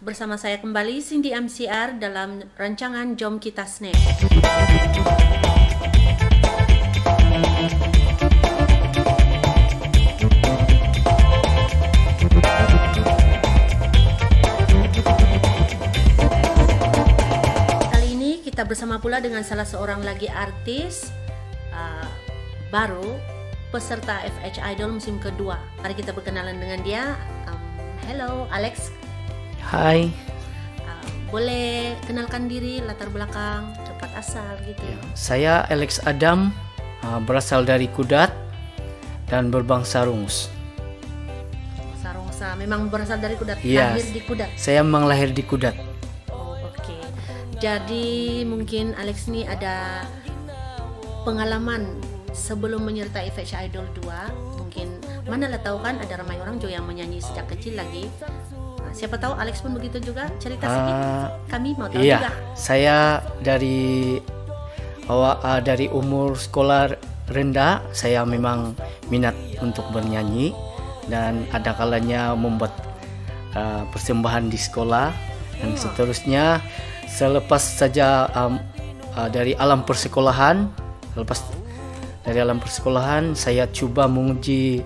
Bersama saya kembali Cindy MCR dalam rancangan Jom Kita Snap. Kali ini kita bersama pula dengan salah seorang lagi artis baru peserta FH Idol musim kedua. Mari kita berkenalan dengan dia. Hello Alex. Hai. Boleh kenalkan diri, latar belakang, tempat asal gitu ya. Saya Alex Adam, berasal dari Kudat dan berbangsa Rungus. Sarongsa, memang berasal dari Kudat, Iya, lahir di Kudat. Saya memang lahir di Kudat. Oh, oke. Jadi mungkin Alex ini ada pengalaman sebelum menyertai FH Idol 2. Mungkin mana lah tahu kan ada ramai orang juga yang menyanyi sejak kecil lagi. Siapa tahu Alex pun begitu juga, cerita sedikit. Kami mau tahu juga. Saya dari umur sekolah rendah, saya memang minat untuk bernyanyi dan ada kalanya membuat persembahan di sekolah dan seterusnya. Selepas saja dari alam persekolahan, saya coba menguji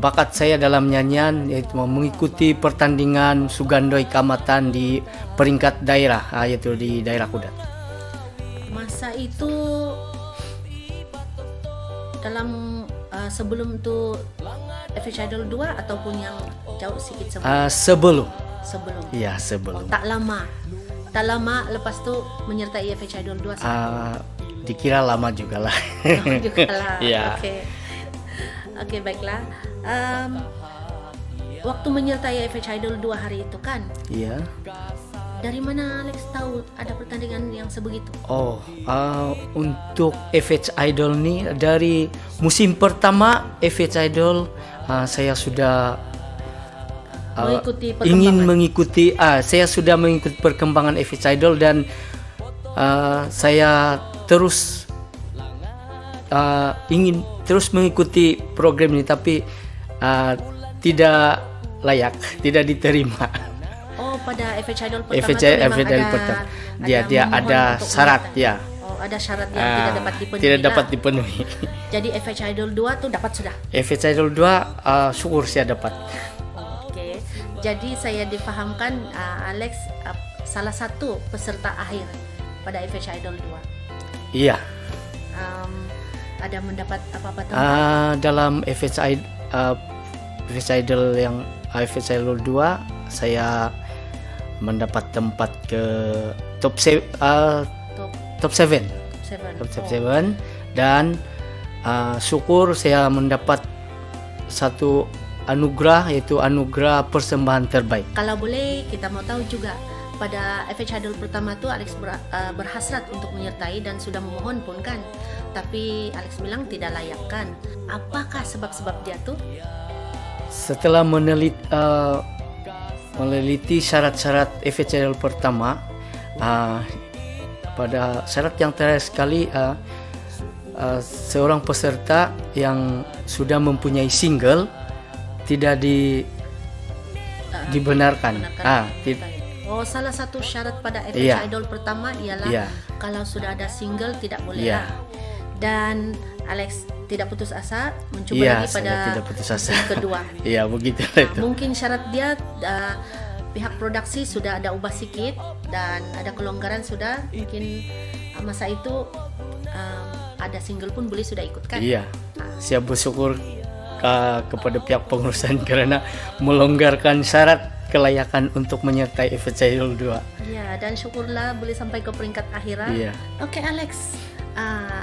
bakat saya dalam nyanyian, yaitu mengikuti pertandingan Sugandoi Kamatan di peringkat daerah, yaitu di daerah Kudat. Masa itu dalam sebelum itu FH Idol 2 ataupun yang jauh sedikit sebelum? Sebelum. Iya, sebelum. Tak lama lepas itu menyertai FH Idol 2 dikira lama juga lah. Iya. Oke, baiklah. Waktu menyertai FH Idol 2 hari itu kan? Iya. Dari mana Alex tahu ada pertandingan yang sebegitu? Untuk FH Idol ini dari musim pertama FH Idol saya sudah saya sudah mengikuti perkembangan FH Idol dan saya terus ingin terus mengikuti program ini, tapi tidak layak, tidak diterima. Oh, pada FH Idol pertama dia ada syarat ya. Oh, ada syarat yang tidak dapat dipenuhi. Tidak dapat dipenuhi. Jadi FH Idol 2 tuh dapat sudah. FH Idol 2 syukur saya dapat. Oke. Jadi saya dipahamkan Alex salah satu peserta akhir pada FH Idol 2. Iya. Ada mendapat apa-apa dalam FH Idol yang FH Idol 2 saya mendapat tempat ke top 7 dan syukur saya mendapat satu anugerah, yaitu anugerah persembahan terbaik. Kalau boleh kita mau tahu juga, pada FH Idol pertama tuh Alex berhasrat untuk menyertai dan sudah memohon pun kan, tapi Alex bilang tidak layak kan. Apakah sebab-sebab dia tuh? Setelah meneliti syarat-syarat FH Idol pertama, pada syarat yang terakhir sekali, seorang peserta yang sudah mempunyai single tidak dibenarkan. Oh, salah satu syarat pada FH Idol pertama ialah kalau sudah ada single tidak boleh lah. Dan Alex tidak putus asa mencoba lagi pada musim kedua. Iya, begitu. Mungkin syarat dia pihak produksi sudah ada ubah sedikit dan ada kelonggaran sudah. Mungkin masa itu ada single pun boleh sudah ikut kan? Iya. Saya bersyukur kepada pihak pengurusan karena melonggarkan syarat kelayakan untuk menyertai FH Idol 2. Iya, dan syukurlah boleh sampai ke peringkat akhirat. Iya. Oke, Alex.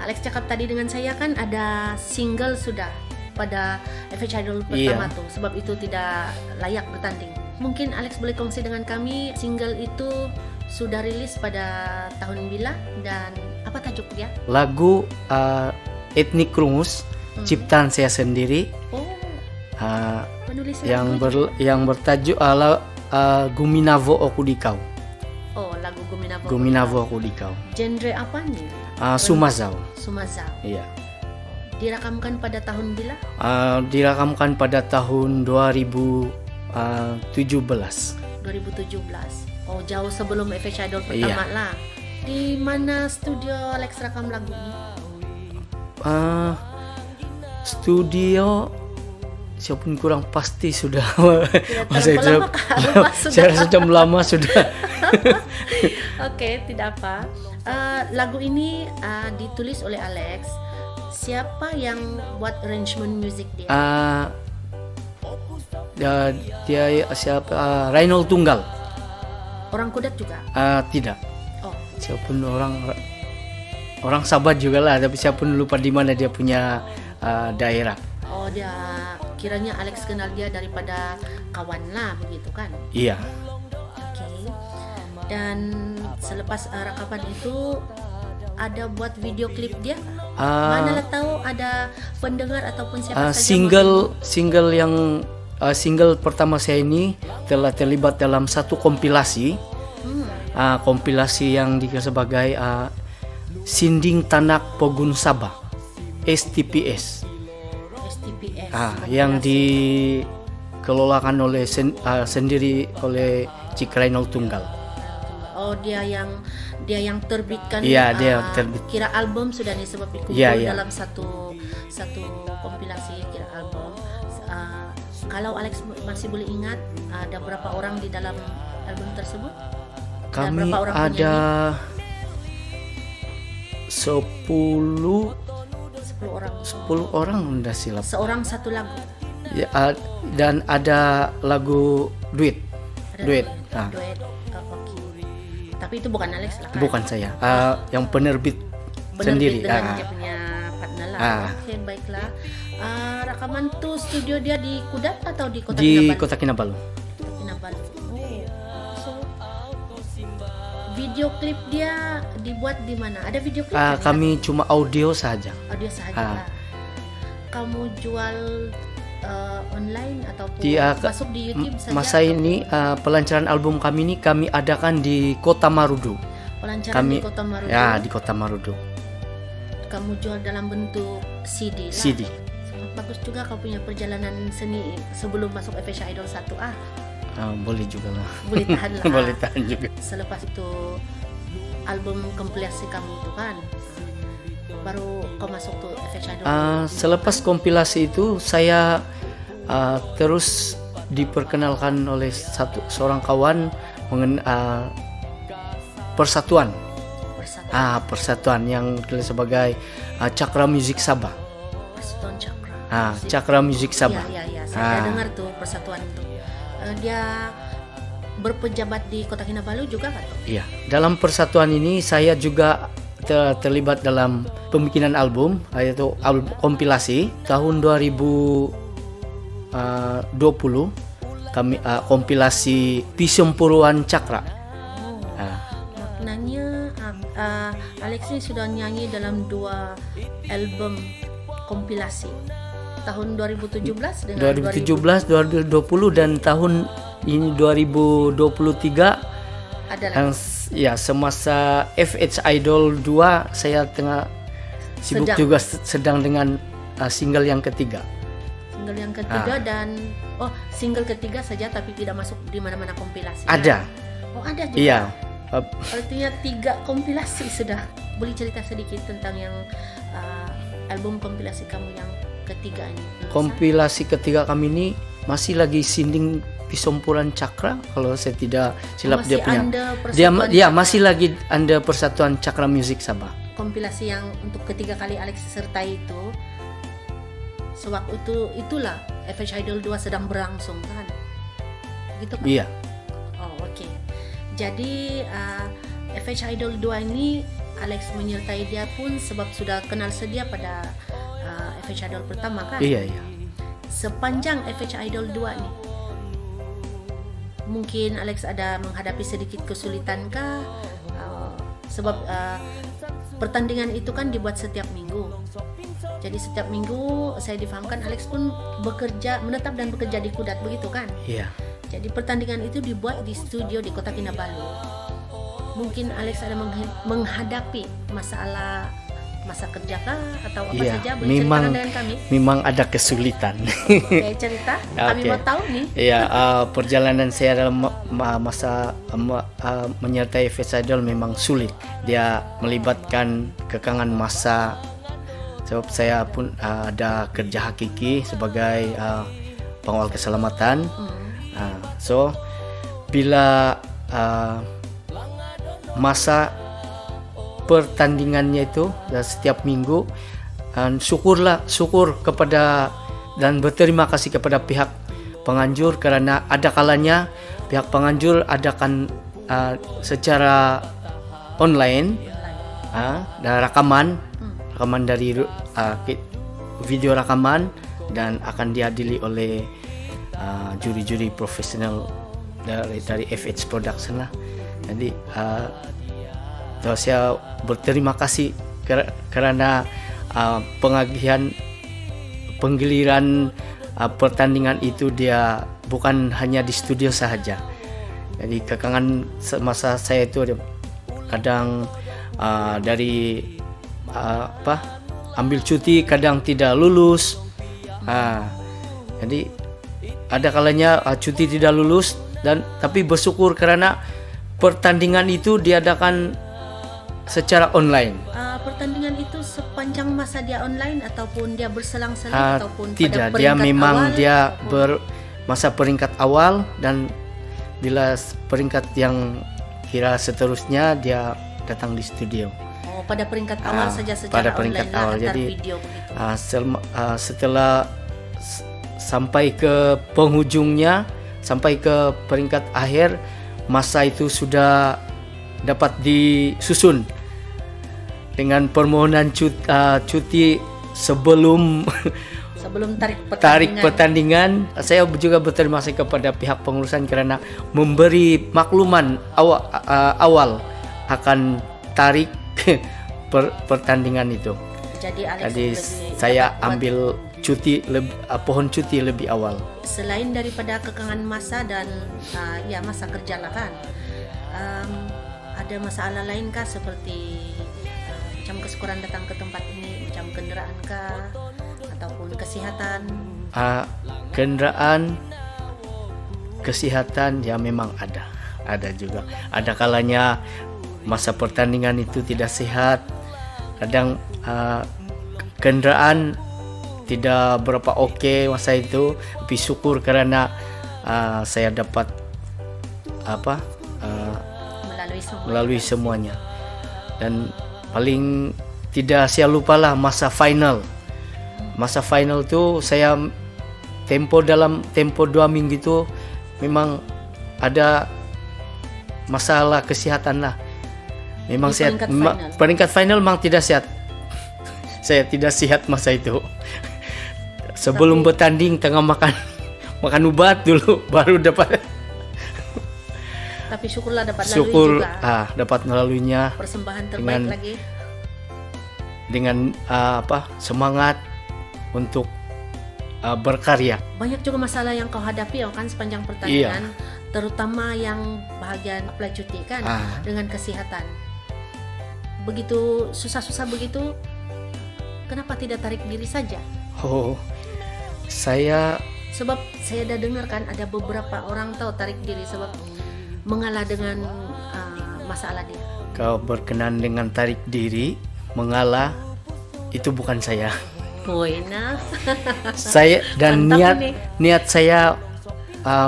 Alex cakap tadi dengan saya kan ada single sudah pada FH Idol pertama tuh, sebab itu tidak layak bertanding. Mungkin Alex boleh kongsi dengan kami, single itu sudah rilis pada tahun bila dan apa tajuk dia? Lagu Etnik Rungus, ciptaan saya sendiri. Yang bertajuk Guminavo Oku Dikau. Oh, lagu Guminavo Oku Dikau. Genre apanya? Sumazau. Iya. Dirakamkan pada tahun bila? Dirakamkan pada tahun 2017. 2017. Oh, jauh sebelum FH Idol pertama lah. Di mana studio Alex rekam lagu ini? Studio saya pun kurang pasti sudah. Saya sudah lama sudah. Oke, tidak apa. Lagu ini ditulis oleh Alex. Siapa yang buat arrangement music dia? Dia siapa? Reinhold Tunggal. Orang Kudat juga? Tidak. Oh. Siapapun orang Sabah juga lah, tapi saya pun lupa di mana dia punya daerah. Oh, dia kiranya Alex kenal dia daripada kawan lah, begitu kan? Iya. Oke. Dan selepas rekaman itu ada buat video klip dia? Mana lah tahu ada pendengar ataupun siapa saja? Single yang single pertama saya ini telah terlibat dalam satu kompilasi. Kompilasi yang dikira sebagai Sinding Tanak Pogun Sabah, STPS. Yang dikelolakan oleh sendiri oleh Cik Reinhold Tunggal. Oh, dia yang terbitkan. Iya, dia terbit. Kira album sudah nih, sebab dikumpul dalam satu kompilasi kira album. Kalau Alex masih boleh ingat, ada berapa orang di dalam album tersebut? Kami ada 10 orang udah silap. Seorang satu lagu. Ya, dan ada lagu duet. Duet. Tapi itu bukan Alex lah kan? Bukan saya. Yang penerbit sendiri. Dengan dia punya partner lah. Oke, baiklah. Rekaman tuh studio dia di Kudat atau di Kota Kinabalu? Di Kota Kinabalu. Video klip dia dibuat di mana? Ada video klip? Kami cuma audio saja. Audio saja. Kamu jual online ataupun masuk di YouTube saja? Masa ini pelancaran album kami ini kami adakan di Kota Marudu. Pelancaran di Kota Marudu. Ya, di Kota Marudu. Kamu jual dalam bentuk CD lah. CD. Sangat bagus juga kau punya perjalanan seni sebelum masuk FH Idol 1A. Boleh juga lah. Boleh tahan lah. Boleh tahan juga. Selepas itu album kompilasi kamu itu kan, baru kau masuk tuh FH Idol. Selepas kompilasi itu saya terus diperkenalkan oleh seorang kawan persatuan. Persatuan yang sebagai Cakra Music Sabah. Persatuan Cakra. Cakra Music Sabah. Iya. Saya dengar tuh persatuan itu. Dia berpejabat di Kota Kinabalu juga kan? Iya. Dalam persatuan ini saya juga terlibat dalam pembikinan album, yaitu album kompilasi tahun 2020. Kami kompilasi Pisompuruan Cakra. Maknanya Alex ini sudah nyanyi dalam 2 album kompilasi tahun 2017 dengan 2017, 2020 dan tahun ini 2023 adalah semasa FH Idol 2 saya tengah sibuk juga sedang dengan single yang ketiga. Single yang ketiga dan single ketiga saja tapi tidak masuk di mana-mana kompilasi. Ada. Ada juga. Iya. Artinya 3 kompilasi sudah. Boleh cerita sedikit tentang yang album kompilasi kamu yang ketiga ini? Kompilasi ketiga kami ini masih lagi Sinding Pisompuran Cakra, kalau saya tidak silap dia punya. Dia masih lagi Anda Persatuan Cakra Music Sabah. Kompilasi yang untuk ketiga kali Alex sertai itu, sewaktu itulah FH Idol 2 sedang berlangsung kan? Gitu kan? Iya. Oke. Jadi FH Idol 2 ini Alex menyertai dia pun sebab sudah kenal sedia pada FH Idol pertama kan? Iya. Sepanjang FH Idol 2 nih, mungkin Alex ada menghadapi sedikit kesulitan kah? Sebab pertandingan itu kan dibuat setiap minggu. Jadi setiap minggu saya difahamkan Alex pun menetap dan bekerja di Kudat, begitu kan? Iya. Jadi pertandingan itu dibuat di studio di Kota Kinabalu. Mungkin Alex ada menghadapi masalah masa kerja kah atau apa Iya, saja? Boleh ceritakan dengan kami. memang ada kesulitan. Oke, cerita. Kami Oke. mau tahu nih. Iya, perjalanan saya dalam masa menyertai Face Idol memang sulit. Dia melibatkan kekangan masa. Sebab saya pun ada kerja hakiki sebagai pengawal keselamatan. So bila masa pertandingannya itu setiap minggu, syukur kepada dan berterima kasih kepada pihak penganjur, karena ada kalanya pihak penganjur adakan secara online dan rakaman dari video rakaman, dan akan diadili oleh juri-juri profesional dari FH Production lah. Jadi saya berterima kasih karena penggiliran pertandingan itu dia bukan hanya di studio sahaja. Jadi kekangan masa saya itu kadang dari ambil cuti, kadang tidak lulus. Jadi ada kalanya cuti tidak lulus, dan tapi bersyukur karena pertandingan itu diadakan secara online. Pertandingan itu sepanjang masa dia online ataupun dia berselang-seling ataupun tidak, pada dia peringkat memang awal, dia masa peringkat awal, dan bila peringkat yang kira seterusnya dia datang di studio. Oh, pada peringkat awal saja secara pada peringkat online awal. antar Jadi video begitu. setelah sampai ke penghujungnya, sampai ke peringkat akhir, masa itu sudah dapat disusun dengan permohonan cuti sebelum tarik pertandingan. Saya juga berterima kasih kepada pihak pengurusan karena memberi makluman awal akan tarik pertandingan itu. Jadi saya ambil pohon cuti lebih awal. Selain daripada kekangan masa dan masa kerja lah kan, ada masalah lain kah seperti macam kesukaran datang ke tempat ini, macam kendaraan kah ataupun kesehatan? Kendaraan, kesehatan ya memang ada juga. Ada kalanya masa pertandingan itu tidak sehat, kadang kendaraan tidak berapa oke masa itu, tapi syukur karena saya dapat melalui semuanya. Dan paling tidak saya lupalah masa final itu saya dalam tempo 2 minggu itu memang ada masalah kesehatan lah. Memang sehat. Peringkat final memang tidak sehat. Saya tidak sehat masa itu. Sebelum bertanding tengah makan obat dulu baru dapat. Tapi syukurlah dapat lalui juga. Dapat melaluinya. Persembahan terbaik lagi. Dengan semangat untuk berkarya. Banyak juga masalah yang kau hadapi kan sepanjang pertandingan, terutama yang bahagian apply cuti kan, dengan kesehatan. Begitu susah-susah begitu, kenapa tidak tarik diri saja? Sebab saya dah dengar kan ada beberapa orang tahu tarik diri sebab mengalah dengan masalah dia. Kau berkenan dengan tarik diri, mengalah, itu bukan saya. Saya dan niat saya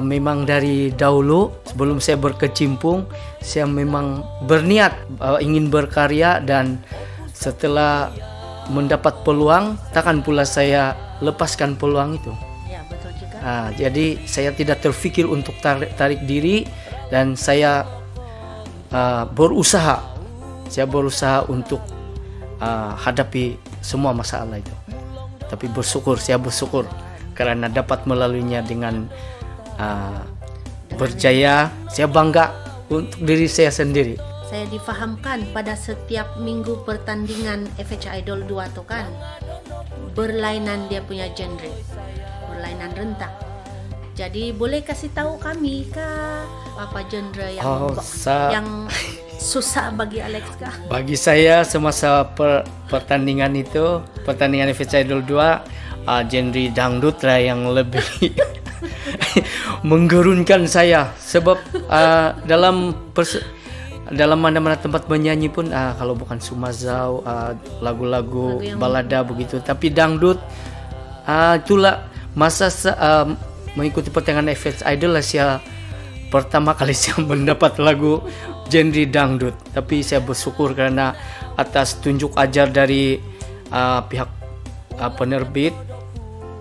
memang dari dahulu sebelum saya berkecimpung, saya memang berniat ingin berkarya, dan setelah mendapat peluang takkan pula saya lepaskan peluang itu. Ya, betul juga. Jadi saya tidak terfikir untuk tarik diri, dan saya berusaha untuk hadapi semua masalah itu. Tapi saya bersyukur karena dapat melaluinya dengan berjaya. Saya bangga untuk diri saya sendiri. Saya difahamkan pada setiap minggu pertandingan FH Idol 2 tuh kan berlainan dia punya genre, berlainan rentak. Jadi boleh kasih tahu kami kah apa genre yang susah bagi Alex kah? Bagi saya semasa pertandingan itu, pertandingan FH Idol 2, genre dangdut lah yang lebih menggerunkan saya. Sebab dalam mana-mana tempat menyanyi pun kalau bukan Sumazau, lagu-lagu balada begitu, tapi dangdut itulah masa mengikuti pertandingan FH Idol lah saya pertama kali saya mendapat lagu genre dangdut. Tapi saya bersyukur karena atas tunjuk ajar dari pihak penerbit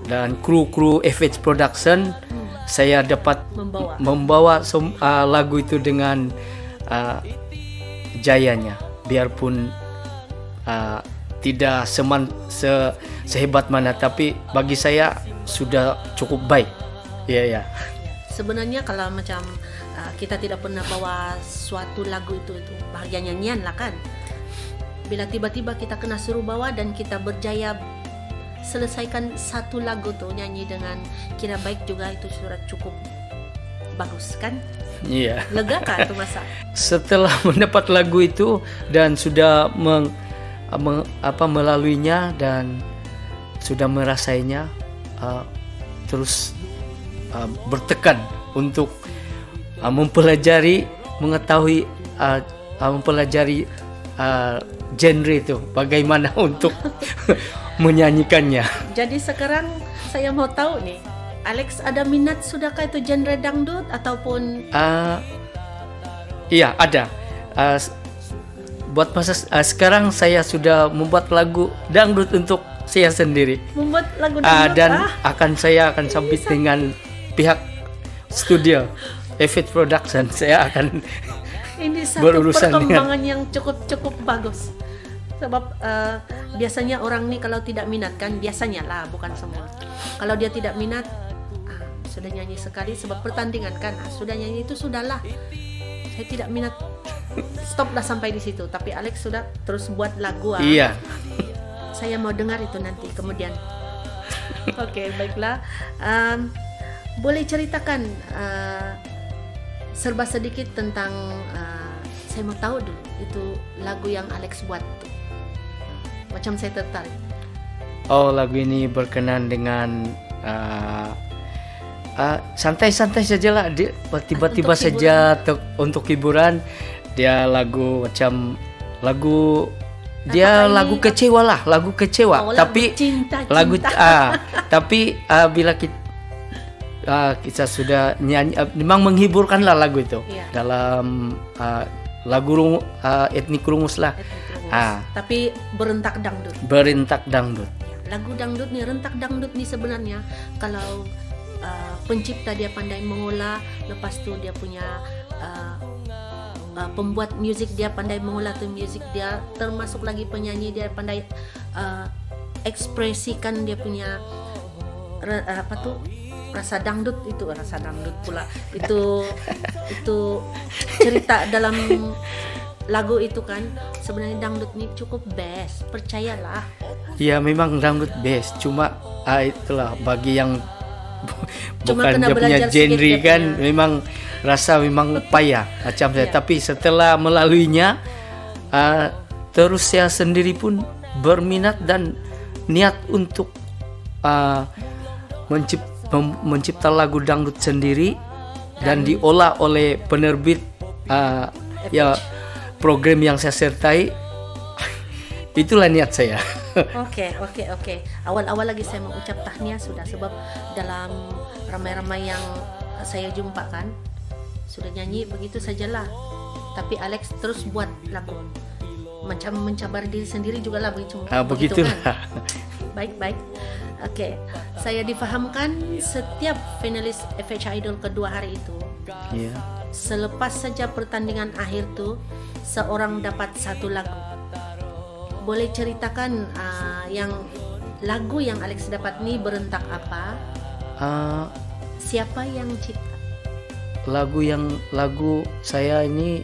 dan kru FH Production, saya dapat membawa lagu itu dengan jayanya, biarpun tidak sehebat mana, tapi bagi saya sudah cukup baik. Ya. Sebenarnya kalau macam kita tidak pernah bawa suatu lagu itu bahagia nyanyian lah kan. Bila tiba-tiba kita kena suruh bawa dan kita berjaya selesaikan satu lagu tuh nyanyi dengan kira baik juga, itu sudah cukup bagus kan? Iya. Lega kan itu masa? Setelah mendapat lagu itu dan sudah melaluinya dan sudah merasainya, terus bertekan untuk mempelajari, mengetahui, mempelajari genre itu, bagaimana untuk menyanyikannya. Jadi sekarang saya mau tahu nih, Alex ada minat sudahkah itu genre dangdut ataupun? Iya ada. Buat masa sekarang saya sudah membuat lagu dangdut untuk saya sendiri. Membuat lagu dangdut dan saya akan submit dengan pihak studio FH Production. Saya akan ini satu berurusan perkembangan yang cukup bagus. Sebab biasanya orang nih kalau tidak minat kan, biasanya lah, bukan semua. Kalau dia tidak minat, sudah nyanyi sekali sebab pertandingan kan, sudah nyanyi itu sudahlah. Saya tidak minat, stoplah sampai di situ. Tapi Alex sudah terus buat lagu. Iya. Saya mau dengar itu nanti kemudian. Oke, baiklah. Boleh ceritakan serba sedikit tentang saya mau tahu dulu itu lagu yang Alex buat tuh. Macam saya tertarik. Oh, lagu ini berkenan dengan santai-santai saja lah, tiba-tiba saja untuk hiburan. Dia lagu macam lagu lagu kecewa lah, lagu kecewa. Tapi lagu tapi bila kita sudah nyanyi, memang menghiburkan lah lagu itu. Dalam lagu etnik rungus lah. Tapi berentak dangdut. Lagu dangdut nih, rentak dangdut nih sebenarnya kalau pencipta dia pandai mengolah, lepas tu dia punya pembuat musik dia pandai mengolah tu musik dia, termasuk lagi penyanyi dia pandai ekspresikan dia punya rasa dangdut pula. Itu cerita dalam lagu itu kan. Sebenarnya dangdut ini cukup best, percayalah. Ya memang dangdut best, cuma itulah bagi yang bukan dia punya genre kan, memang rasa memang payah macam saya. Tapi setelah melaluinya, terus saya sendiri pun berminat dan niat untuk mencipta lagu dangdut sendiri dan diolah oleh penerbit ya program yang saya sertai. Itulah niat saya. Oke. Awal-awal lagi saya mengucap tahniah sudah, sebab dalam ramai-ramai yang saya jumpa kan sudah nyanyi begitu sajalah. Tapi Alex terus buat lagu, macam mencabar diri sendiri juga lah begitu kan. Baik. Oke. Saya difahamkan setiap finalis FH Idol kedua hari itu, selepas saja pertandingan akhir tuh, seorang dapat satu lagu. Boleh ceritakan yang lagu yang Alex dapat nih berentak apa? Siapa yang cipta? Lagu saya ini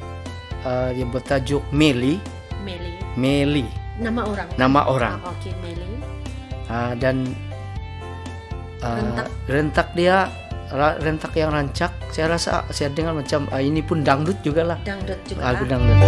yang bertajuk Meli. Nama orang. Oke, Meli. Dan rentak dia rentak yang rancak, saya rasa saya dengar macam ini pun dangdut juga lah. Dangdut juga. Lagu dangdut.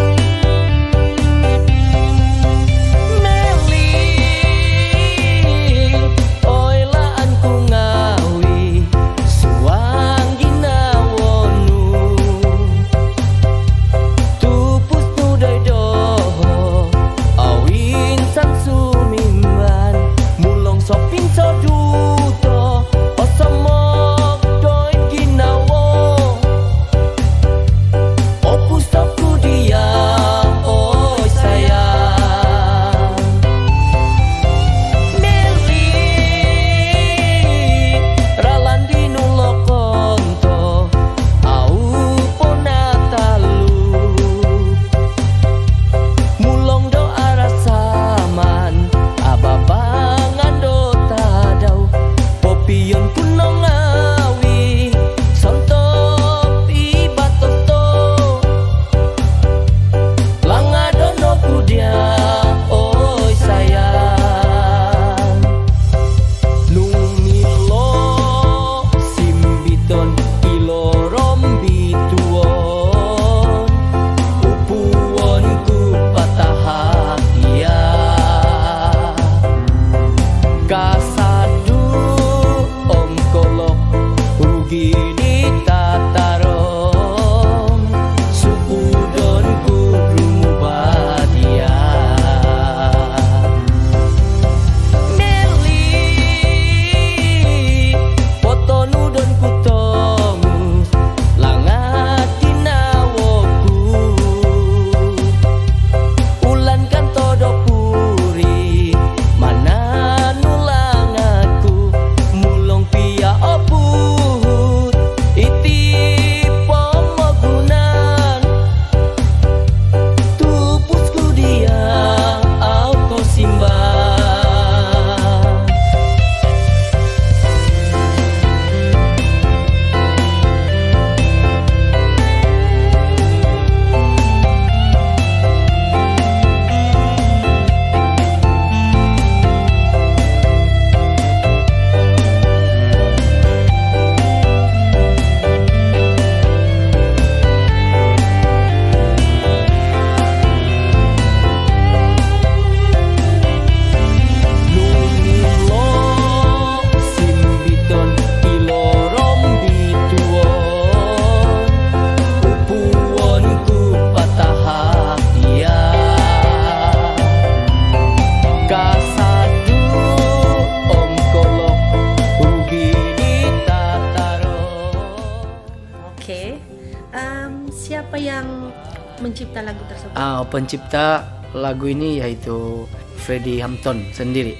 Siapa yang mencipta lagu tersebut? Pencipta lagu ini yaitu Freddie Hampton sendiri,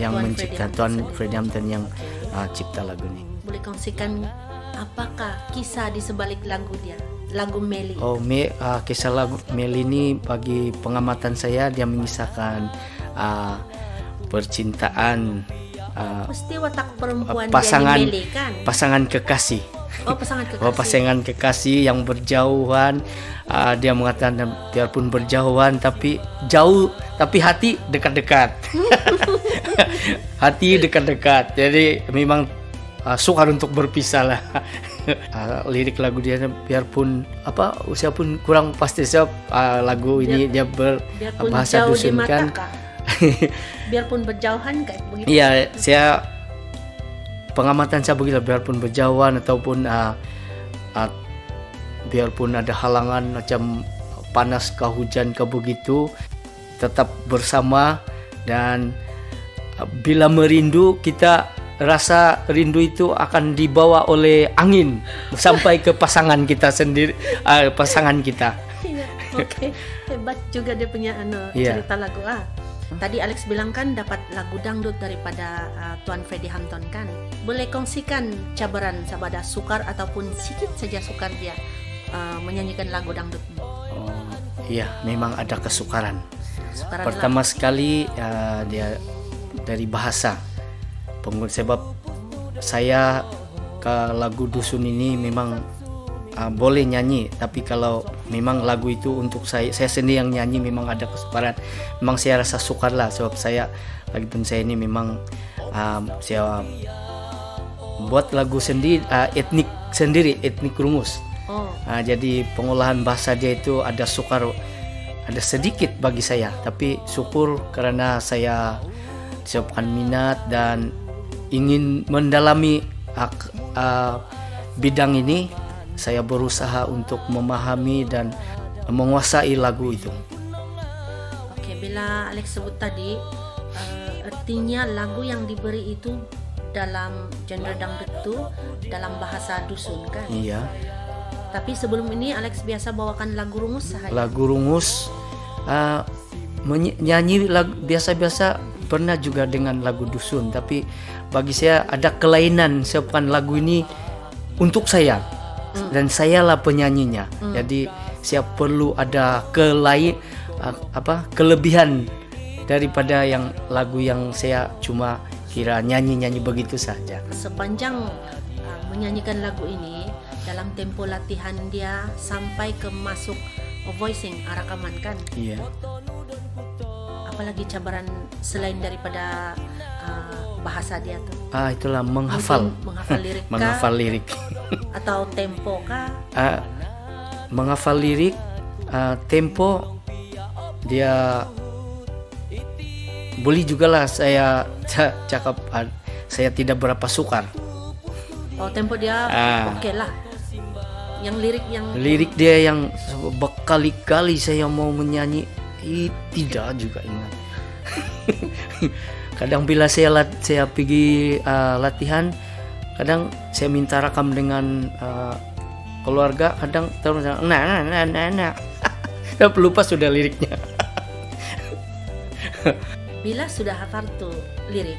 yang mencipta Tuan Freddie Hampton yang cipta lagu ini. Boleh kongsikan apakah kisah di sebalik lagu dia, lagu Meli? Kisah lagu Meli ini bagi pengamatan saya, dia mengisahkan percintaan, mesti watak perempuan pasangan, Meli kan? pasangan kekasih. Pasangan kekasih yang berjauhan. Dia mengatakan biarpun berjauhan tapi jauh, tapi hati dekat-dekat. Hati dekat-dekat. Jadi memang sukar untuk berpisah lah. Lirik lagu dia biarpun usia pun kurang pasti lagu ini dia berbahasa dusun kan. Biarpun berjauhan kayak begitu. Iya, saya pengamatan saya begitu, biarpun berjauhan ataupun biarpun ada halangan macam panas kah hujan kah begitu, tetap bersama. Dan bila merindu, kita rasa rindu itu akan dibawa oleh angin sampai ke pasangan kita sendiri, pasangan kita. Oke, hebat juga dia punya cerita lagu. Tadi Alex bilang kan dapat lagu dangdut daripada Tuan Freddie Hampton kan. Boleh kongsikan cabaran sabada sukar ataupun sedikit saja sukar dia menyanyikan lagu dangdut? Iya, memang ada kesukaran. Pertama sekali dia dari bahasa. Sebab saya ke lagu dusun ini memang boleh nyanyi, tapi kalau memang lagu itu untuk saya sendiri yang nyanyi memang ada kesukaran. Memang saya rasa sukar lah, sebab saya lagi pun saya ini memang saya buat lagu sendiri, etnik sendiri, etnik Rungus. Oh, Jadi pengolahan bahasa dia itu ada sukar, ada sedikit bagi saya, tapi syukur karena saya siapkan minat dan ingin mendalami bidang ini, saya berusaha untuk memahami dan menguasai lagu itu. oke. Bila Alex sebut tadi, artinya lagu yang diberi itu dalam genre dangdut itu dalam bahasa dusun kan? Iya. Tapi sebelum ini Alex biasa bawakan lagu Rungus saja. Lagu Rungus, nyanyi lagu biasa-biasa, pernah juga dengan lagu dusun. Tapi bagi saya ada kelainan, siapkan lagu ini untuk saya dan sayalah penyanyinya. Jadi saya perlu ada kelebihan daripada yang lagu yang saya cuma kira nyanyi-nyanyi begitu saja. Sepanjang menyanyikan lagu ini, dalam tempo latihan dia sampai ke masuk voicing, rekaman kan? Iya. Apalagi cabaran selain daripada bahasa dia tuh? Itulah menghafal. Mungkin menghafal lirik kah? Menghafal lirik. Atau tempo kah? Menghafal lirik, tempo dia boleh juga lah saya cakap, saya tidak berapa sukar. Oh, tempo dia oke lah. Yang lirik dia yang berkali-kali saya mau menyanyi, tidak juga ingat. Kadang bila saya pergi latihan, kadang saya minta rekam dengan keluarga, kadang terus nah. Lupa sudah liriknya. Bila sudah hafal tuh lirik,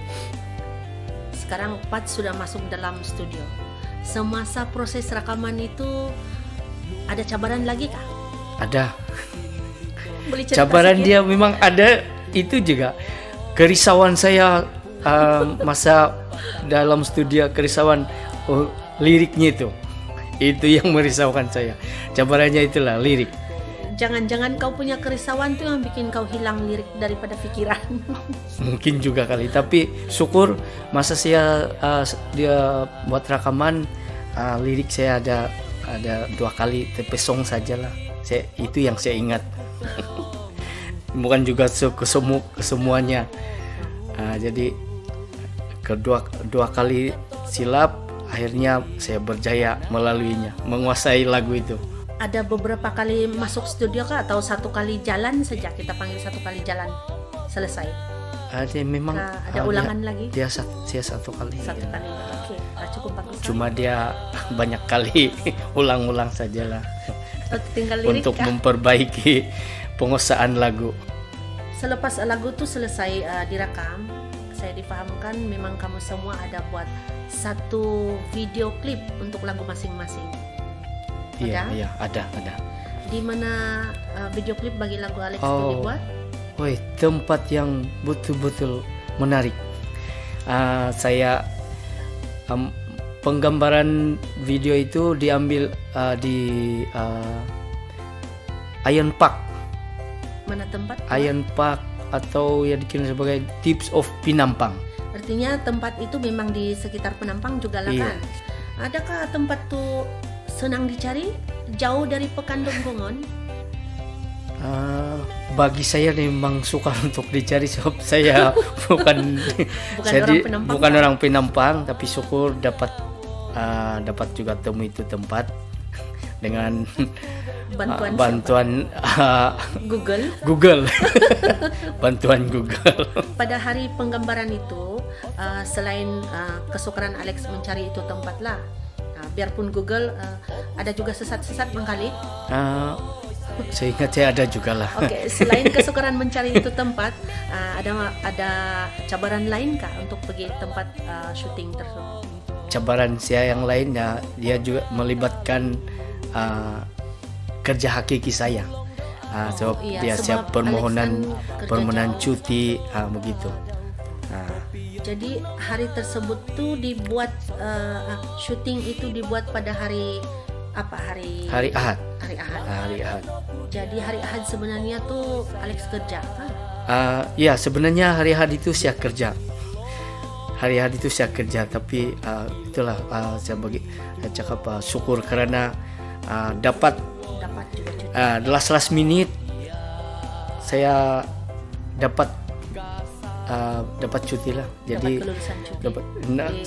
sekarang Pat sudah masuk dalam studio. Semasa proses rekaman itu ada cabaran lagi kah? Ada. Boleh cerita Cabaran sedikit? dia memang ada, itu juga kerisauan saya masa dalam studio, kerisauan liriknya itu yang merisaukan saya. Cabarannya itulah lirik. Jangan-jangan kau punya kerisauan tuh yang bikin kau hilang lirik daripada pikiran. Mungkin juga kali, tapi syukur masa saya dia buat rekaman, lirik saya ada 2 kali terpesong sajalah. Itu yang saya ingat. Bukan juga kesemuanya. Jadi kedua kali silap, akhirnya saya berjaya melaluinya, menguasai lagu itu. Ada beberapa kali masuk studio kah atau 1 kali jalan saja, kita panggil 1 kali jalan selesai? Dia memang ada ulangan lagi? Dia 1 kali. 1 kali. Oke, cukup bagus. Cuma dia banyak kali ulang-ulang sajalah. Tinggal lirik untuk kah? memperbaiki penguasaan lagu. Selepas lagu tuh selesai direkam, saya dipahamkan memang kamu semua ada buat 1 video klip untuk lagu masing-masing. Iya, ada. Di mana video klip bagi lagu Alex itu dibuat? Tempat yang betul-betul menarik. Saya penggambaran video itu diambil di Iron Park. Mana tempat? Iron Park atau yang dikenal sebagai Tips of Penampang. Artinya tempat itu memang di sekitar Penampang juga lah kan? Adakah tempat tuh senang dicari, jauh dari Pekan Donggongon? Bagi saya memang sukar untuk dicari, sebab saya bukan orang Penampang, tapi syukur dapat juga temu itu tempat dengan bantuan Google. Bantuan Google. Pada hari penggambaran itu, selain kesukaran Alex mencari itu tempat lah, biarpun Google ada juga sesat-sesat mengkali. Saya ingat saya ada juga lah. Oke, selain kesukaran mencari itu tempat, ada cabaran lain kah untuk pergi tempat syuting tersebut? Cabaran saya yang lain dia juga melibatkan kerja hakiki saya. Sebab dia siap permohonan cuti begitu. Jadi hari tersebut tuh dibuat syuting itu dibuat pada hari apa? Hari Ahad. Hari Ahad. Jadi hari Ahad sebenarnya tuh Alex kerja kan? Ya, sebenarnya hari Ahad itu saya kerja. hari-hari itu saya kerja, tapi itulah saya cakap syukur karena dapat juga cuti. last minute saya dapat cuti lah. Jadi kelulusan cuti.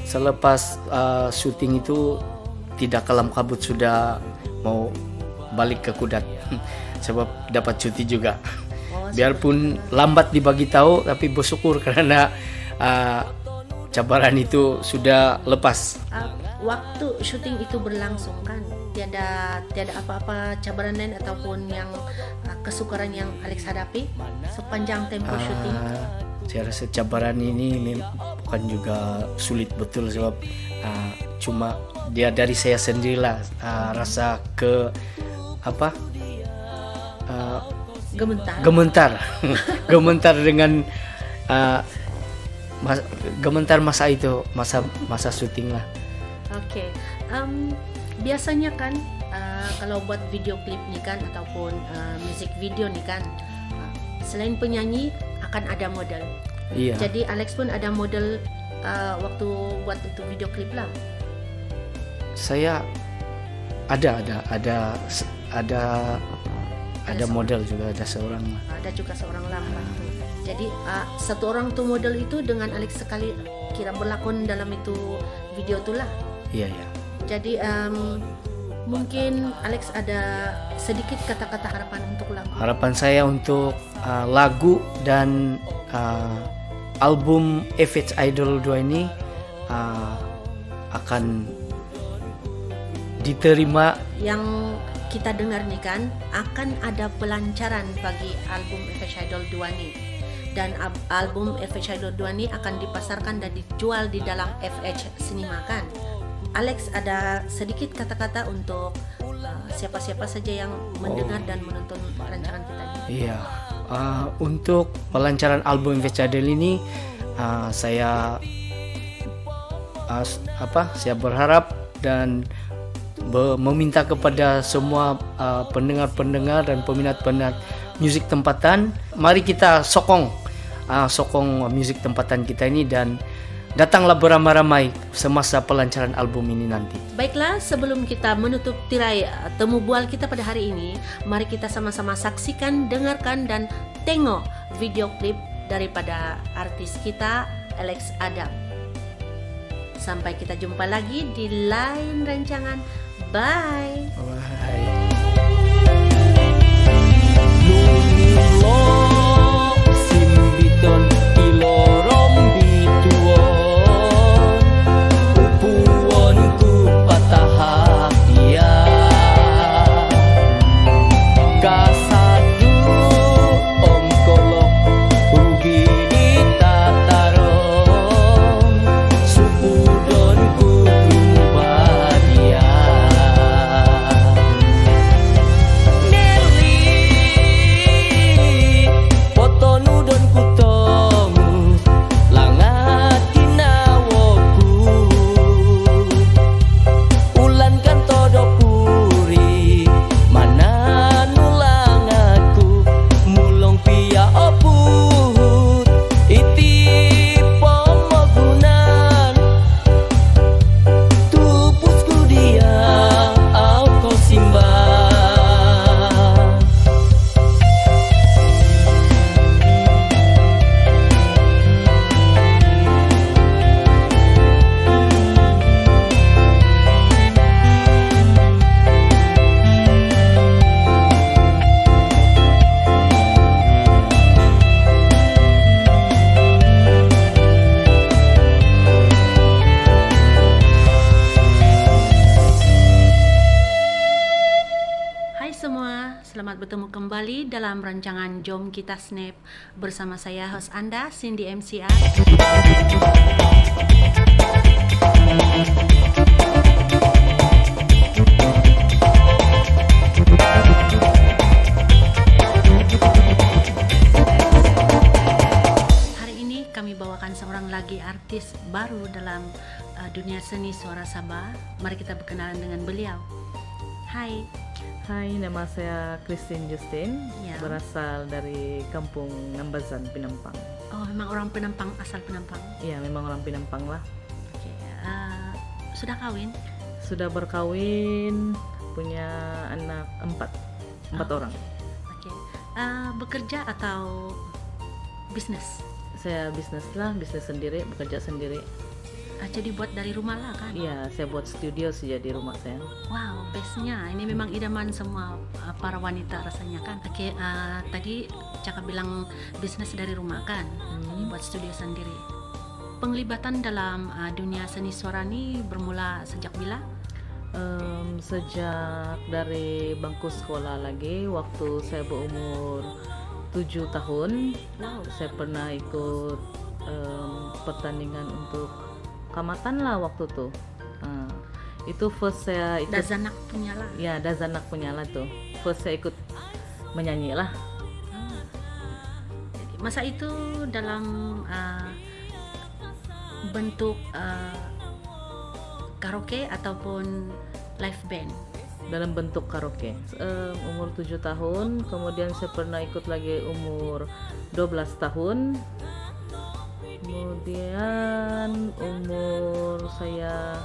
selepas syuting itu tidak kelam kabut, sudah mau balik ke Kudat sebab dapat cuti juga. Biarpun lambat dibagi tahu, tapi bersyukur karena cabaran itu sudah lepas. Waktu syuting itu berlangsung kan, tiada apa-apa cabaran lain ataupun yang kesukaran yang Alex hadapi sepanjang tempo syuting. Saya rasa cabaran ini bukan juga sulit betul, sebab cuma dia dari saya sendirilah rasa gementar gementar dengan gementar masa itu, masa syuting lah. Oke. Biasanya kan kalau buat video klip nih kan ataupun music video nih kan, selain penyanyi akan ada model. Iya. Jadi Alex pun ada model waktu buat itu video klip lah. Saya ada model juga, ada seorang. Ada juga seorang lah. Jadi satu orang tuh model itu dengan Alex sekali kira berlakon dalam itu video itulah. Iya. Jadi mungkin Alex ada sedikit kata-kata harapan untuk lagu. Harapan saya untuk lagu dan album FH Idol 2 ini akan diterima. Yang kita dengar nih kan, akan ada pelancaran bagi album FH Idol 2 ini. Dan album FH Idol 2 ini akan dipasarkan dan dijual di dalam FH Cinema kan. Alex ada sedikit kata-kata untuk siapa-siapa saja yang mendengar dan menonton rancangan kita ini. Iya, untuk pelancaran album FH Idol ini saya berharap dan meminta kepada semua pendengar-pendengar dan peminat-peminat musik tempatan, mari kita sokong musik tempatan kita ini dan datanglah beramai-ramai semasa pelancaran album ini nanti. Baiklah, sebelum kita menutup tirai temu bual kita pada hari ini, mari kita sama-sama saksikan, dengarkan, dan tengok video klip daripada artis kita, Alex Adam. Sampai kita jumpa lagi di lain rancangan. Bye. Bye. Selamat bertemu kembali dalam rancangan Jom Kita Snap bersama saya host Anda Cindy MCR. Hari ini kami bawakan seorang lagi artis baru dalam dunia seni suara Sabah. Mari kita berkenalan dengan beliau. Hai. Hai, nama saya Christine Justin, Ya. berasal dari Kampung Ngambazan, Penampang. Oh, memang orang Penampang, asal Penampang. Iya, memang orang Penampang lah. Oke. Sudah kawin? Sudah berkawin, punya anak 4 orang. Oke. Bekerja atau bisnis? Saya bisnis sendiri, bekerja sendiri. Jadi buat dari rumah lah kan? Iya, saya buat studio saja di rumah saya. Wow, bestnya. Ini memang idaman semua para wanita rasanya kan. Oke, tadi Caka bilang bisnis dari rumah kan? Ini buat studio sendiri. Penglibatan dalam dunia seni suara ini bermula sejak bila? Sejak dari bangku sekolah lagi, waktu saya berumur 7 tahun. Wow. Saya pernah ikut pertandingan untuk kamatan lah waktu tuh. Itu first saya ikut. Dazanak punya lah. Ya, Dazanak punya lah tuh. First saya ikut menyanyi lah. Jadi, masa itu dalam bentuk karaoke ataupun live band? Dalam bentuk karaoke. Umur 7 tahun, kemudian saya pernah ikut lagi umur 12 tahun. Kemudian umur saya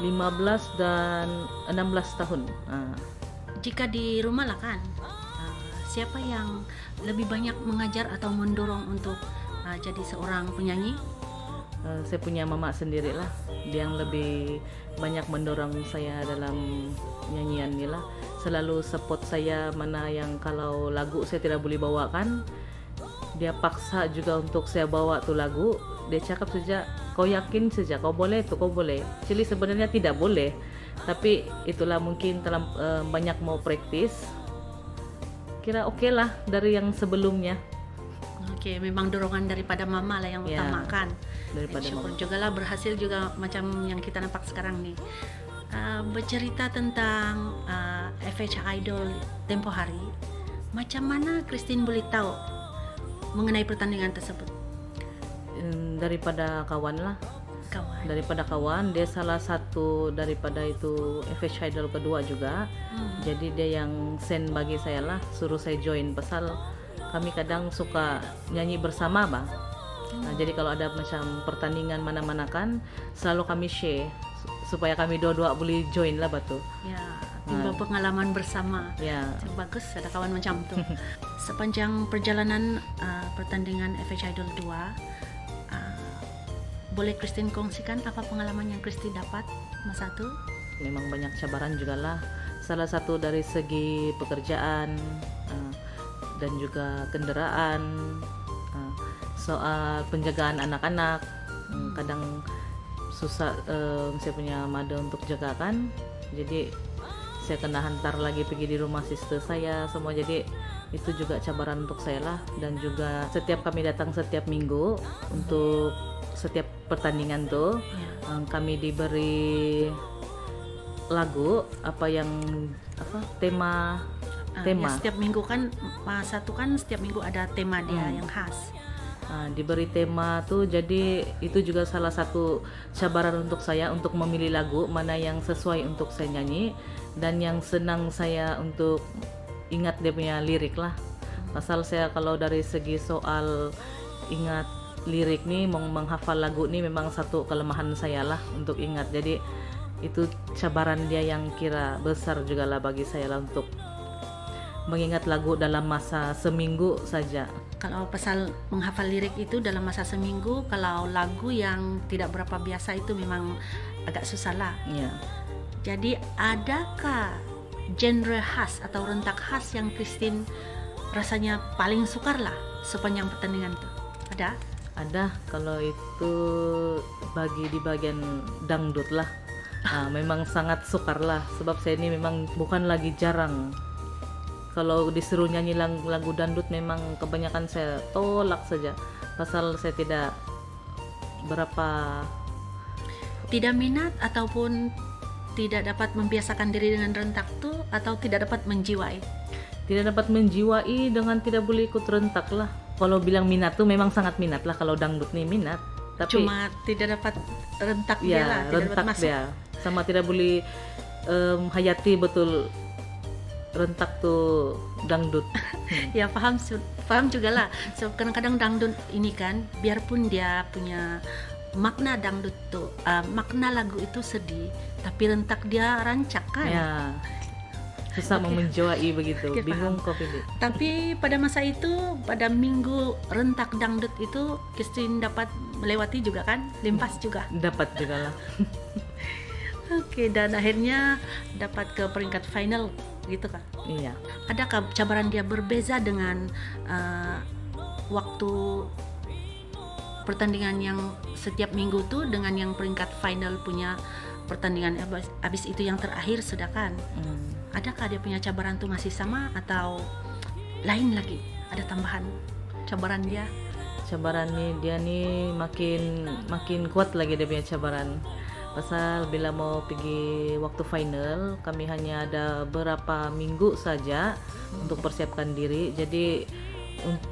15 dan 16 tahun. Jika di rumah lah kan, siapa yang lebih banyak mengajar atau mendorong untuk jadi seorang penyanyi? Saya punya mama sendiri lah, dia yang lebih banyak mendorong saya dalam nyanyian ni lah. Selalu support saya, mana yang kalau lagu saya tidak boleh bawakan, dia paksa juga untuk saya bawa tuh lagu. Dia cakap saja, kau yakin saja, kau boleh tuh, kau boleh. Jadi sebenarnya tidak boleh, tapi itulah mungkin banyak mau praktis. Kira oke lah dari yang sebelumnya. Oke, memang dorongan daripada mama lah yang Ya, utamakan. daripada syukur mama. juga lah berhasil juga macam yang kita nampak sekarang nih. Bercerita tentang FH Idol tempo hari, macam mana Christine boleh tahu mengenai pertandingan tersebut? Daripada kawan lah. Daripada kawan, dia salah satu daripada itu FH Idol kedua juga. Jadi dia yang send bagi saya lah, suruh saya join, pasal kami kadang suka nyanyi bersama bah. Jadi kalau ada macam pertandingan mana-mana kan, selalu kami share supaya kami dua-dua boleh join lah batu. Ya, timbul pengalaman bersama. Ya. Bagus ada kawan macam tu. Sepanjang perjalanan pertandingan FH Idol 2, boleh Christine kongsikan apa pengalaman yang Christine dapat masa itu? Memang banyak cabaran juga lah. Salah satu dari segi pekerjaan dan juga kendaraan, soal penjagaan anak-anak. Kadang susah, saya punya mother untuk jaga kan, jadi saya kena hantar lagi pergi di rumah sister saya semua. Jadi itu juga cabaran untuk saya lah. Dan juga setiap kami datang setiap minggu untuk setiap pertandingan tuh, kami diberi lagu tema. Ya, setiap minggu kan satu kan setiap minggu ada tema dia yang khas. Diberi tema tuh, jadi itu juga salah satu cabaran untuk saya untuk memilih lagu mana yang sesuai untuk saya nyanyi dan yang senang saya untuk ingat dia punya lirik lah. Pasal saya kalau dari segi soal ingat lirik nih, menghafal lagu nih memang satu kelemahan saya lah untuk ingat. Jadi itu cabaran dia yang kira besar juga lah bagi saya lah untuk mengingat lagu dalam masa seminggu saja. Kalau pasal menghafal lirik itu dalam masa seminggu, kalau lagu yang tidak berapa biasa itu memang agak susah lah. Ya. Jadi adakah genre khas atau rentak khas yang Christine rasanya paling sukar lah sepanjang pertandingan itu? Ada? Kalau itu di bagian dangdut lah. Memang sangat sukar lah, sebab saya ini memang bukan lagi jarang. Kalau disuruh nyanyi lagu dangdut memang kebanyakan saya tolak saja, pasal saya tidak minat ataupun tidak dapat membiasakan diri dengan rentak tuh, atau tidak dapat menjiwai. Tidak dapat menjiwai dengan tidak boleh ikut rentak lah. Kalau bilang minat tuh memang sangat minat lah, kalau dangdut nih minat, tapi cuma tidak dapat rentak dia lah, tidak rentak dapat masuk. dia sama tidak boleh hayati betul rentak tuh dangdut. Ya paham juga lah. So, kadang-kadang dangdut ini kan, biarpun dia punya makna dangdut tuh, makna lagu itu sedih, tapi rentak dia rancak kan. Ya, susah mau menjuai begitu. Oke, Bingung paham. kok pilih. Tapi pada masa itu, pada minggu rentak dangdut itu, Christine dapat melewati juga kan, limpas juga. Dapat juga lah. Oke, dan akhirnya dapat ke peringkat final gitu kan. Iya. Adakah cabaran dia berbeza dengan waktu pertandingan yang setiap minggu tuh dengan yang peringkat final punya pertandingan abis itu yang terakhir sudah kan? Adakah dia punya cabaran tuh masih sama atau lain lagi? Ada tambahan cabaran dia? Cabaran nih dia nih makin kuat lagi dia punya cabaran. Pasal bila mau pergi waktu final, kami hanya ada beberapa minggu saja untuk persiapkan diri. Jadi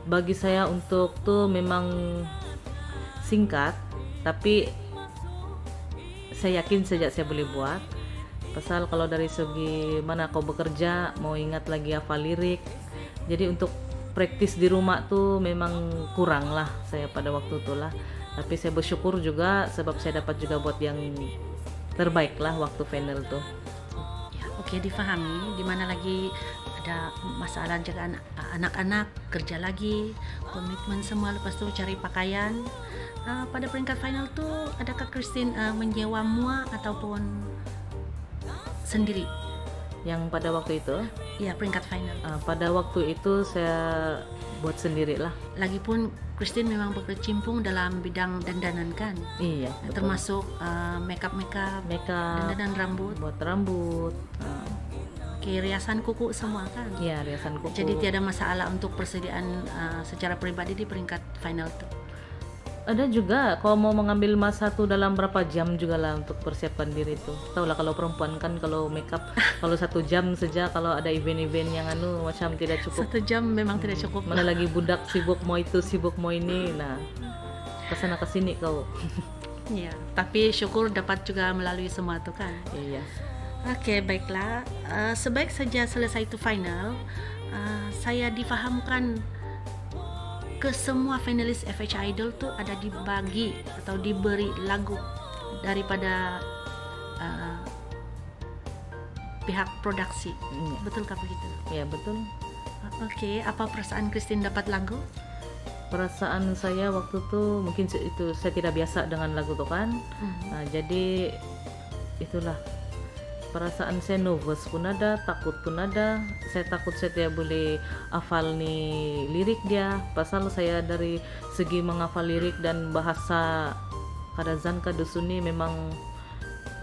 bagi saya untuk tuh memang singkat, tapi saya yakin saja saya boleh buat. Pasal kalau dari segi mana kau bekerja, mau ingat lagi hafal lirik. Jadi untuk praktis di rumah tuh memang kurang lah saya pada waktu itu lah. Tapi saya bersyukur juga sebab saya dapat juga buat yang terbaik lah waktu final tuh. Oke, difahami. Dimana lagi ada masalah jaga anak-anak, kerja lagi, komitmen semua, lepas itu cari pakaian. Pada peringkat final tuh adakah Christine menyewa mua ataupun sendiri? Yang pada waktu itu? Ya, peringkat final. Pada waktu itu saya buat sendiri lah. Lagipun Christine memang berkecimpung dalam bidang dandanan kan? Iya, betul. Termasuk makeup, dandanan rambut, buat rambut, riasan kuku semua kan? Iya, riasan kuku. Jadi tiada masalah untuk persediaan secara pribadi di peringkat final tuh. Ada juga kalau mau mengambil masa tuh dalam berapa jam juga lah untuk persiapkan diri tuh. Tahu lah kalau perempuan kan kalau makeup kalau 1 jam saja, kalau ada event-event yang macam tidak cukup. 1 jam memang tidak cukup. Mana lagi budak sibuk mau itu sibuk mau ini, nah kesana kesini kau. Iya, tapi syukur dapat juga melalui semua itu kan. Iya. Oke, baiklah. Sebaik saja selesai itu final, saya difahamkan ke semua finalis FH Idol tuh ada dibagi atau diberi lagu daripada pihak produksi. Betulkah begitu? Ya, betul. Oke, apa perasaan Christine dapat lagu? Perasaan saya waktu itu mungkin itu saya tidak biasa dengan lagu itu kan. Nah, jadi itulah perasaan saya, nervous pun ada, takut pun ada. Saya takut saya tidak boleh hafal nih lirik dia. Pasal saya dari segi menghafal lirik dan bahasa kadazan kadusuni memang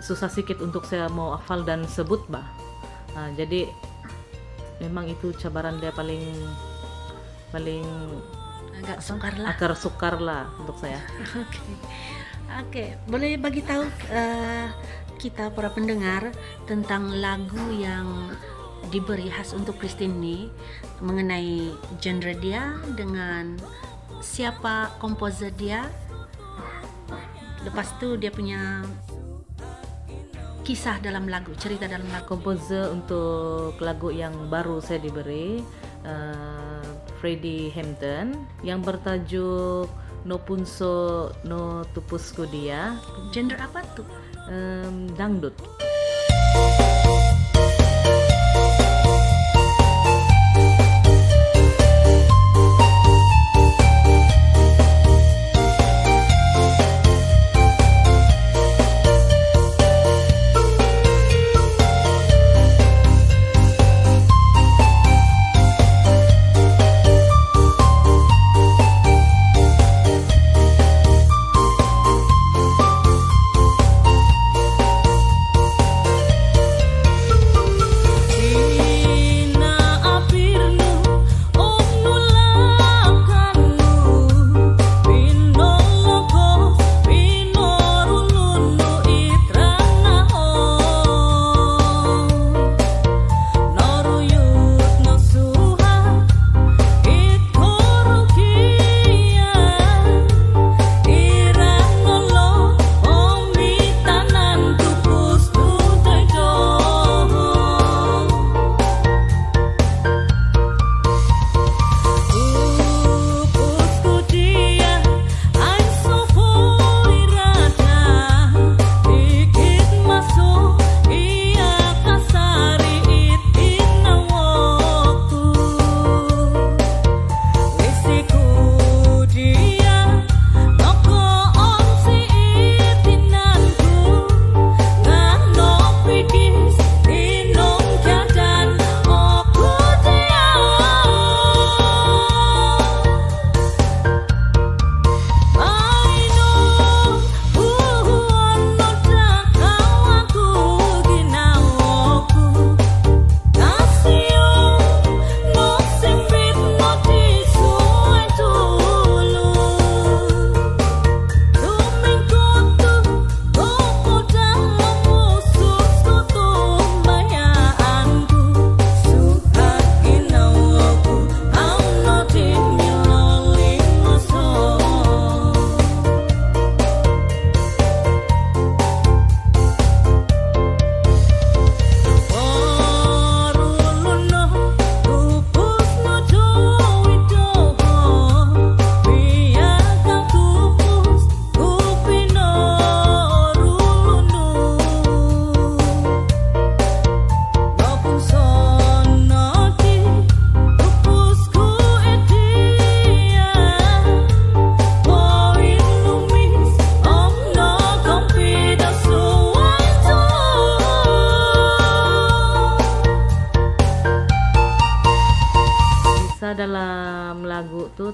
susah sedikit untuk saya mau hafal dan sebut bah. Nah, jadi memang itu cabaran dia paling agak sukar lah untuk saya. Oke, boleh bagi tahu kita para pendengar tentang lagu yang diberi khas untuk Christine ini, mengenai genre dia, dengan siapa komposer dia, lepas itu dia punya kisah dalam lagu, cerita dalam lagu. Komposer untuk lagu yang baru saya diberi Freddie Hampton yang bertajuk No Punso No Tupusku Dia. Genre apa tuh? Dangdut.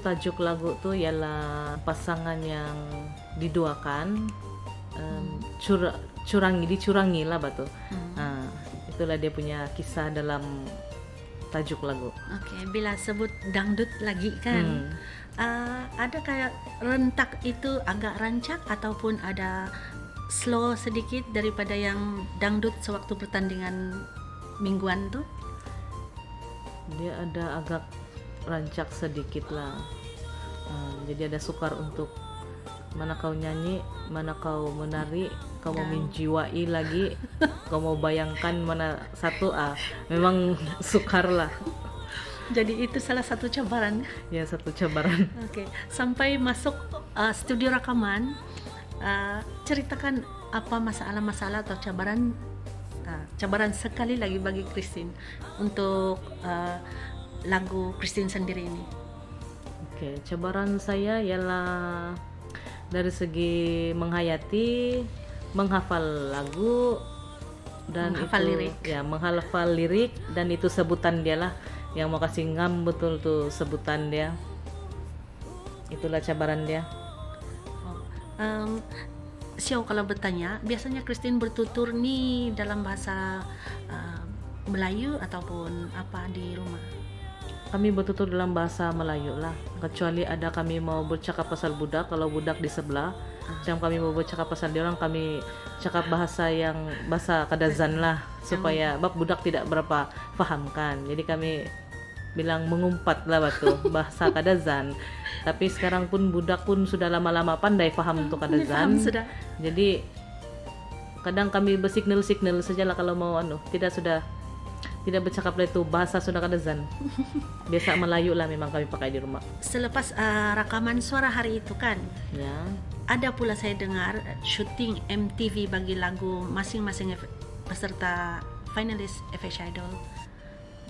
tajuk lagu tuh ialah pasangan yang diduakan, dicurangi lah batu. Itulah dia punya kisah dalam tajuk lagu. Oke, bila sebut dangdut lagi kan, ada kayak rentak itu agak rancak ataupun ada slow sedikit daripada yang dangdut sewaktu pertandingan mingguan tuh? Dia ada agak rancak sedikit lah. Jadi ada sukar untuk mana kau nyanyi, mana kau menari, kau mau menjiwai lagi, kau mau bayangkan mana satu, memang sukar lah. Jadi itu salah satu cabaran. Ya, satu cabaran. Oke, sampai masuk studio rekaman, ceritakan apa masalah-masalah atau cabaran sekali lagi bagi Christine untuk lagu Christine sendiri ini. Oke, cabaran saya ialah dari segi menghayati, menghafal lagu dan menghafal itu lirik. Ya, menghafal lirik, dan itu sebutan dia lah yang mau kasih ngam betul tuh sebutan dia. Itulah cabaran dia. Xiao kalau bertanya, biasanya Christine bertutur nih dalam bahasa Melayu ataupun apa di rumah? Kami bertutur dalam bahasa Melayu lah, kecuali ada kami mau bercakap pasal budak, kalau budak di sebelah, macam kami mau bercakap pasal dia orang, kami cakap bahasa Kadazan lah, supaya bab budak tidak berapa faham kan. Jadi kami bilang mengumpat lah batu bahasa Kadazan. Tapi sekarang pun budak pun sudah lama-lama pandai faham untuk Kadazan. Sudah. Jadi kadang kami bersignal sajalah kalau mau tidak bercakap itu bahasa Sunda Kadazan. Biasa Melayu lah memang kami pakai di rumah. Selepas rekaman suara hari itu kan, Ya. ada pula saya dengar syuting MTV bagi lagu masing-masing peserta finalis FH Idol.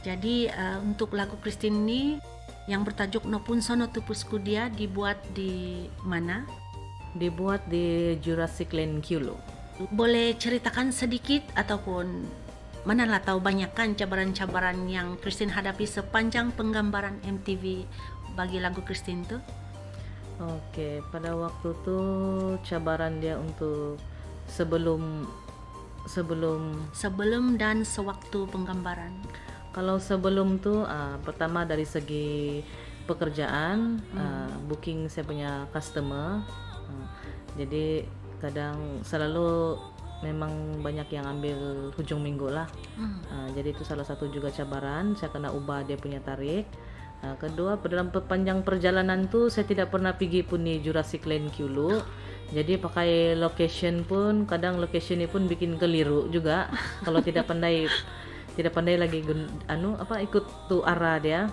Jadi untuk lagu Christine ini yang bertajuk Nopun Sono Tupusku dia dibuat di mana? Dibuat di Jurassic Land Kilo. Boleh ceritakan sedikit ataupun manalah tahu banyak kan cabaran-cabaran yang Christine hadapi sepanjang penggambaran MTV bagi lagu Christine tuh? Oke, pada waktu itu cabaran dia untuk sebelum dan sewaktu penggambaran. Kalau sebelum tuh pertama dari segi pekerjaan, booking saya punya customer. Jadi kadang selalu memang banyak yang ambil hujung minggu lah. Jadi itu salah satu juga cabaran, saya kena ubah dia punya tarik. Kedua, dalam panjang perjalanan tuh saya tidak pernah pergi pun di Jurassic Land Kulu. Jadi pakai location pun, kadang location ini pun bikin keliru juga kalau tidak pandai lagi ikut tuh arah dia.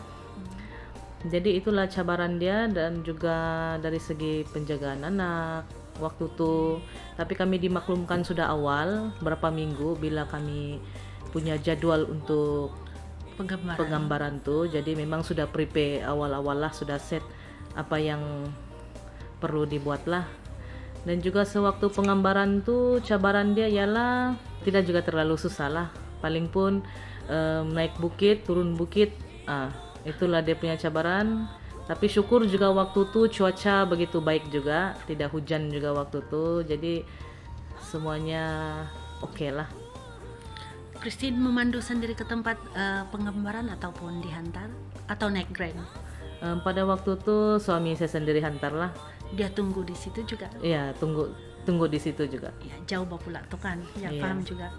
Jadi itulah cabaran dia, dan juga dari segi penjagaan anak waktu itu. Tapi kami dimaklumkan sudah awal berapa minggu bila kami punya jadwal untuk penggambaran tuh. Jadi memang sudah prepare awal-awal lah, sudah set apa yang perlu dibuat lah. Dan juga sewaktu penggambaran tuh cabaran dia ialah tidak juga terlalu susah lah. Paling pun naik bukit, turun bukit, itulah dia punya cabaran. Tapi syukur juga waktu tu cuaca begitu baik juga, tidak hujan juga waktu tu, jadi semuanya oke lah. Christine memandu sendiri ke tempat penggambaran ataupun dihantar atau naik Grand? Pada waktu tu suami saya sendiri hantar lah. Dia tunggu di situ juga? Iya, tunggu di situ juga. Ya, jauh pula tuh kan, ya Iya. paham juga.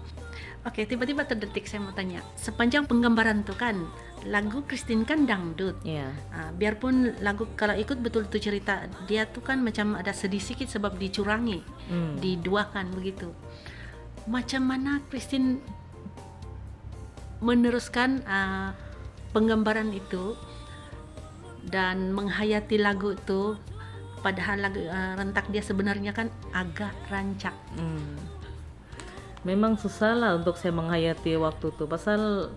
Oke, tiba-tiba terdetik saya mau tanya, sepanjang penggambaran tuh kan lagu Christine kan dangdut. Iya. Biarpun lagu kalau ikut betul tuh cerita dia tuh kan macam ada sedih sedikit sebab dicurangi, diduakan begitu. Macam mana Christine meneruskan penggambaran itu dan menghayati lagu itu, padahal lagu rentak dia sebenarnya kan agak rancak. Memang susah lah untuk saya menghayati waktu itu, pasal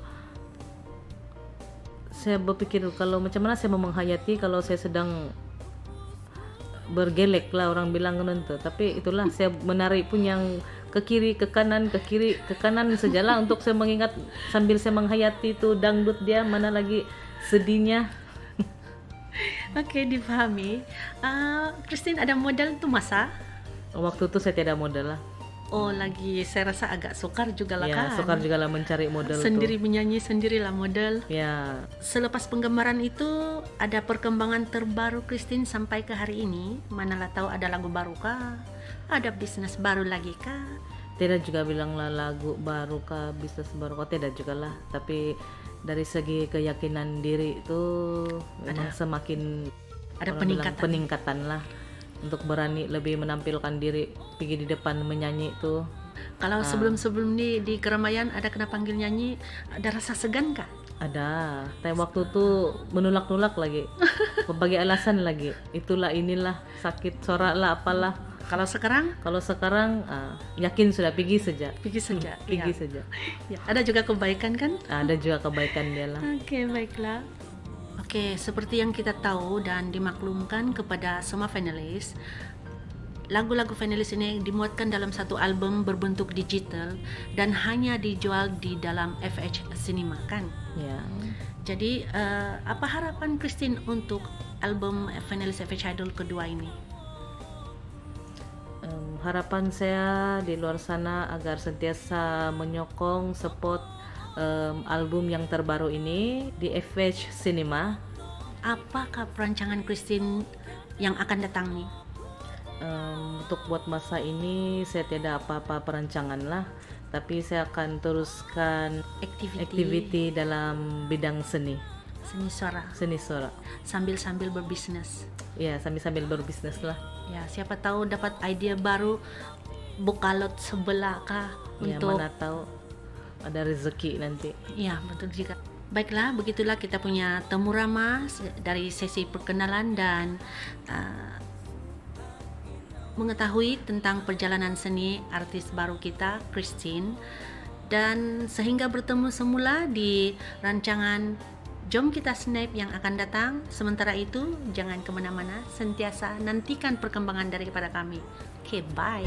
saya berpikir kalau macam mana saya mau menghayati kalau saya sedang bergelek lah, orang bilang gitu. Tapi itulah saya menarik pun yang ke kiri ke kanan sajalah untuk saya mengingat sambil saya menghayati itu dangdut dia, mana lagi sedihnya. Oke, dipahami. Christine ada modal tuh masa? Waktu itu saya tidak modal lah. Oh, lagi saya rasa agak sukar juga lah Ya, kan. sukar juga lah mencari modal Sendiri tuh. menyanyi sendirilah modal. Ya, Selepas penggambaran itu ada perkembangan terbaru Christine sampai ke hari ini. Manalah tahu ada lagu baru kah? Ada bisnis baru lagi kah? tidak juga bilanglah lagu baru kah, bisnis baru kah, tidak juga lah. Tapi dari segi keyakinan diri itu memang semakin Ada orang bilang peningkatan. peningkatan lah, untuk berani lebih menampilkan diri, pergi di depan menyanyi itu. Kalau sebelum-sebelum di keramaian ada kena panggil nyanyi, ada rasa segan kah? Ada, tapi waktu itu menolak-nolak lagi, berbagai alasan lagi, itulah inilah, sakit suara lah apalah. Kalau sekarang Kalau sekarang yakin sudah, pergi saja, pergi saja. pergi Ya. saja. Ya, ada juga kebaikan kan? Ada juga kebaikan dia lah. Oke, baiklah. Oke, seperti yang kita tahu dan dimaklumkan kepada semua finalis, lagu-lagu finalis ini dimuatkan dalam satu album berbentuk digital dan hanya dijual di dalam FH Cinema kan? Ya, Jadi, apa harapan Christine untuk album finalis FH Idol kedua ini? harapan saya di luar sana agar sentiasa menyokong, support album yang terbaru ini di FH Cinema. Apakah perancangan Christine yang akan datang nih? Untuk buat masa ini saya tidak apa-apa perancangan lah, tapi saya akan teruskan activity dalam bidang seni suara, sambil berbisnis. ya sambil berbisnis lah. Ya, siapa tahu dapat ide baru buka lot sebelah kah Ya, untuk mana tahu ada rezeki nanti. ya, betul juga. Baiklah, begitulah kita punya temu ramah dari sesi perkenalan dan mengetahui tentang perjalanan seni artis baru kita, Christine. Dan sehingga bertemu semula di rancangan Jom Kita Snap yang akan datang. Sementara itu, jangan kemana-mana, sentiasa nantikan perkembangan daripada kami. Oke, bye.